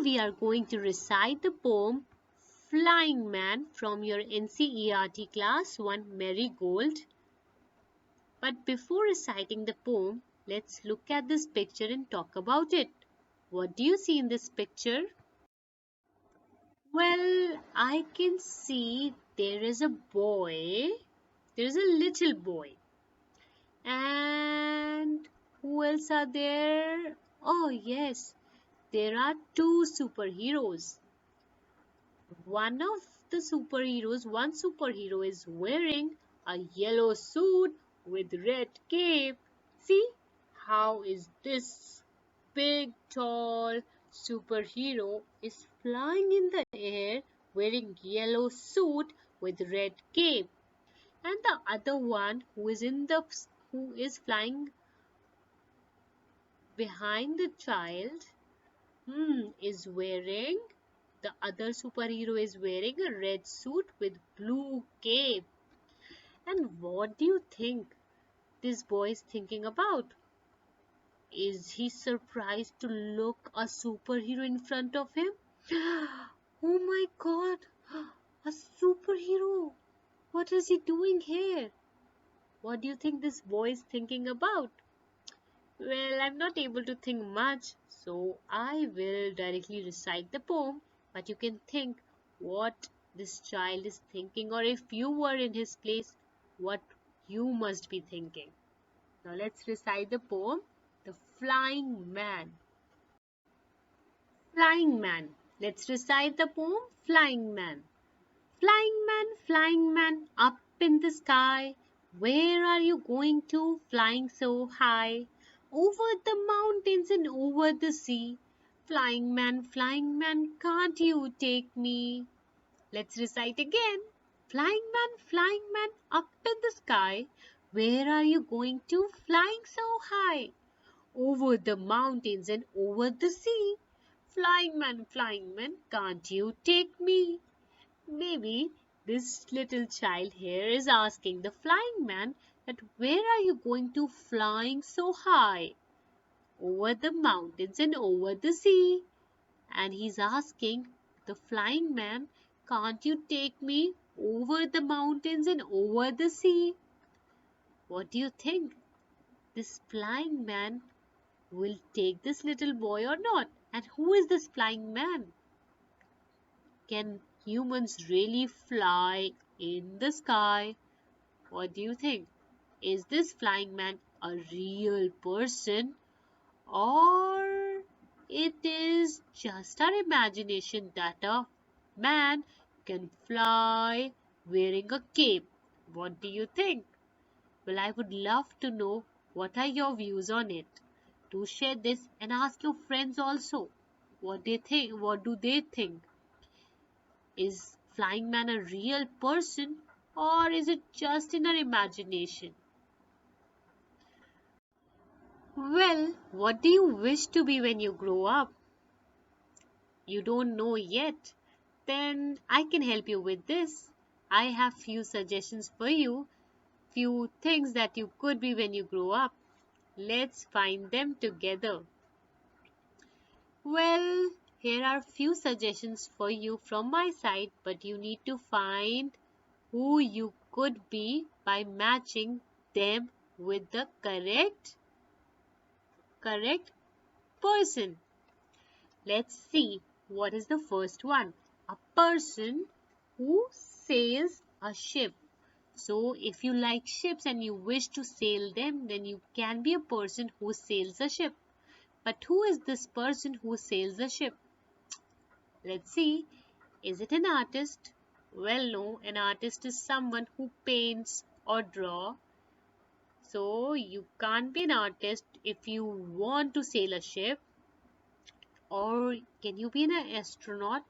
we are going to recite the poem Flying Man from your NCERT class 1 Marigold. But before reciting the poem, let's look at this picture and talk about it. What do you see in this picture? Well, I can see there is a boy. There is a little boy. And who else are there? Oh, yes, there are two superheroes. One superhero is wearing a yellow suit with red cape. See, how is this big, tall superhero is flying in the air wearing yellow suit with red cape. And the other one who is flying behind the child is wearing the other superhero is wearing a red suit with blue cape. And what do you think this boy is thinking about? Is he surprised to look a superhero in front of him? Oh my god, a superhero! What is he doing here? What do you think this boy is thinking about? Well, I'm not able to think much, so I will directly recite the poem, but you can think what this child is thinking, or if you were in his place, what you must be thinking. Now let's recite the poem, The Flying Man. Flying Man. Let's recite the poem, Flying Man. Flying man, up in the sky. Where are you going to, flying so high? Over the mountains and over the sea. Flying man, can't you take me? Let's recite again. Flying man, up in the sky. Where are you going to, flying so high? Over the mountains and over the sea. Flying man, can't you take me? Maybe this little child here is asking the flying man that where are you going to flying so high? Over the mountains and over the sea. And he's asking the flying man, can't you take me over the mountains and over the sea? What do you think? This flying man will take this little boy or not? And who is this flying man? Can humans really fly in the sky? What do you think? Is this flying man a real person, or it is just our imagination that a man can fly wearing a cape? What do you think? Well, I would love to know what are your views on it. Do share this and ask your friends also what they think. What do they think? Is flying man a real person, or is it just in our imagination? Well, what do you wish to be when you grow up? You don't know yet? Then I can help you with this. I have few suggestions for you, few things that you could be when you grow up. Let's find them together. Well, here are few suggestions for you from my side, but you need to find who you could be by matching them with the correct person. Let's see what is the first one. A person who sails a ship. So if you like ships and you wish to sail them, then you can be a person who sails a ship. But who is this person who sails a ship? Let's see. Is it an artist? Well, no, an artist is someone who paints or draw. So you can't be an artist if you want to sail a ship. Or can you be an astronaut?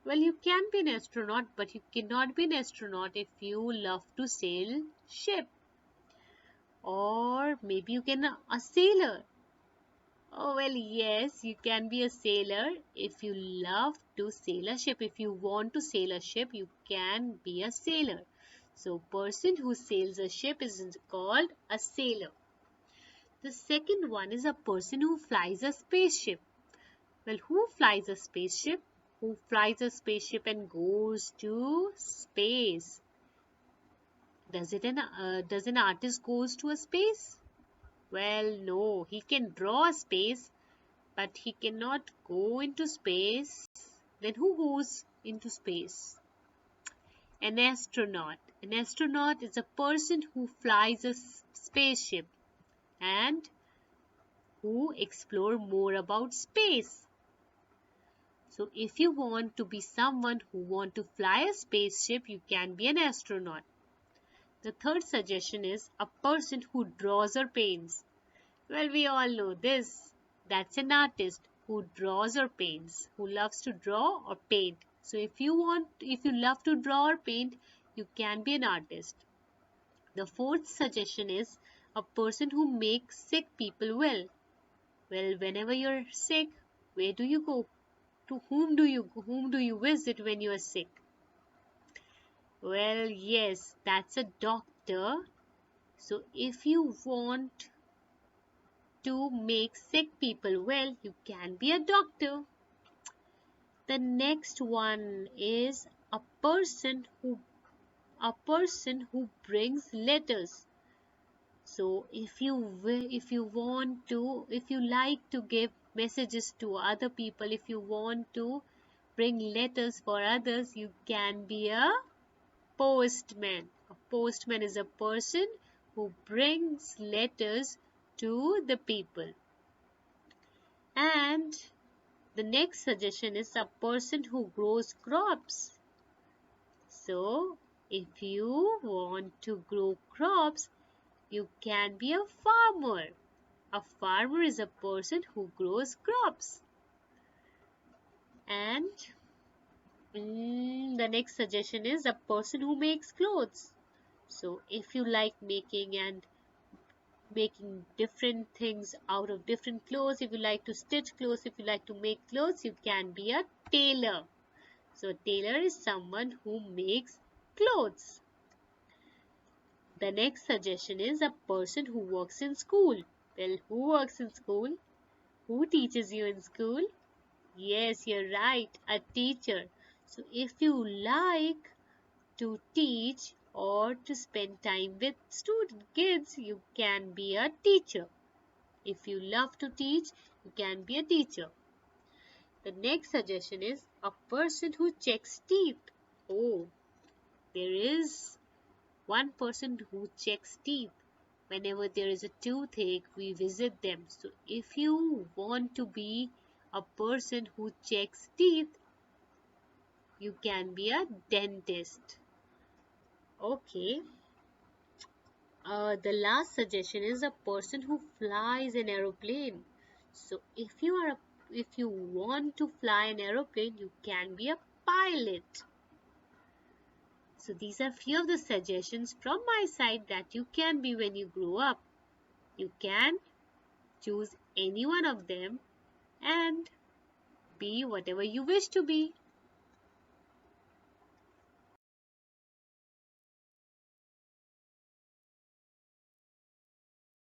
Well, you can be an astronaut, but you cannot be an astronaut if you love to sail ship. Or maybe you can a sailor. Oh, well, yes, you can be a sailor if you love to sail a ship. If you want to sail a ship, you can be a sailor. So, person who sails a ship is called a sailor. The second one is a person who flies a spaceship. Well, who flies a spaceship? Who flies a spaceship and goes to space? Does an artist goes to a space? Well, no, he can draw a space, but he cannot go into space. Then who goes into space? An astronaut. An astronaut is a person who flies a spaceship and who explore more about space. So if you want to be someone who want to fly a spaceship, you can be an astronaut. The third suggestion is a person who draws or paints. Well, we all know this. That's an artist who draws or paints, who loves to draw or paint. So if you love to draw or paint, you can be an artist. The fourth suggestion is a person who makes sick people well. Well, whenever you're sick, where do you go? To whom do you visit when you are sick? Well, yes, that's a doctor. So if you want to make sick people well, you can be a doctor. The next one is a person who brings letters. So if you like to give messages to other people, if you want to bring letters for others, you can be a postman. A postman is a person who brings letters to the people. And the next suggestion is a person who grows crops. So, if you want to grow crops, you can be a farmer. A farmer is a person who grows crops. And the next suggestion is a person who makes clothes. So, if you like making different things out of different clothes, if you like to stitch clothes, if you like to make clothes, you can be a tailor. So a tailor is someone who makes clothes. The next suggestion is a person who works in school. Well, who works in school? Who teaches you in school? Yes, you're right, a teacher. So if you like to teach or to spend time with kids, you can be a teacher. If you love to teach, you can be a teacher. The next suggestion is a person who checks teeth. Oh, there is one person who checks teeth. Whenever there is a toothache, we visit them. So if you want to be a person who checks teeth, you can be a dentist. Okay. The last suggestion is a person who flies an aeroplane. So if you want to fly an aeroplane, you can be a pilot. So these are few of the suggestions from my side that you can be when you grow up. You can choose any one of them and be whatever you wish to be.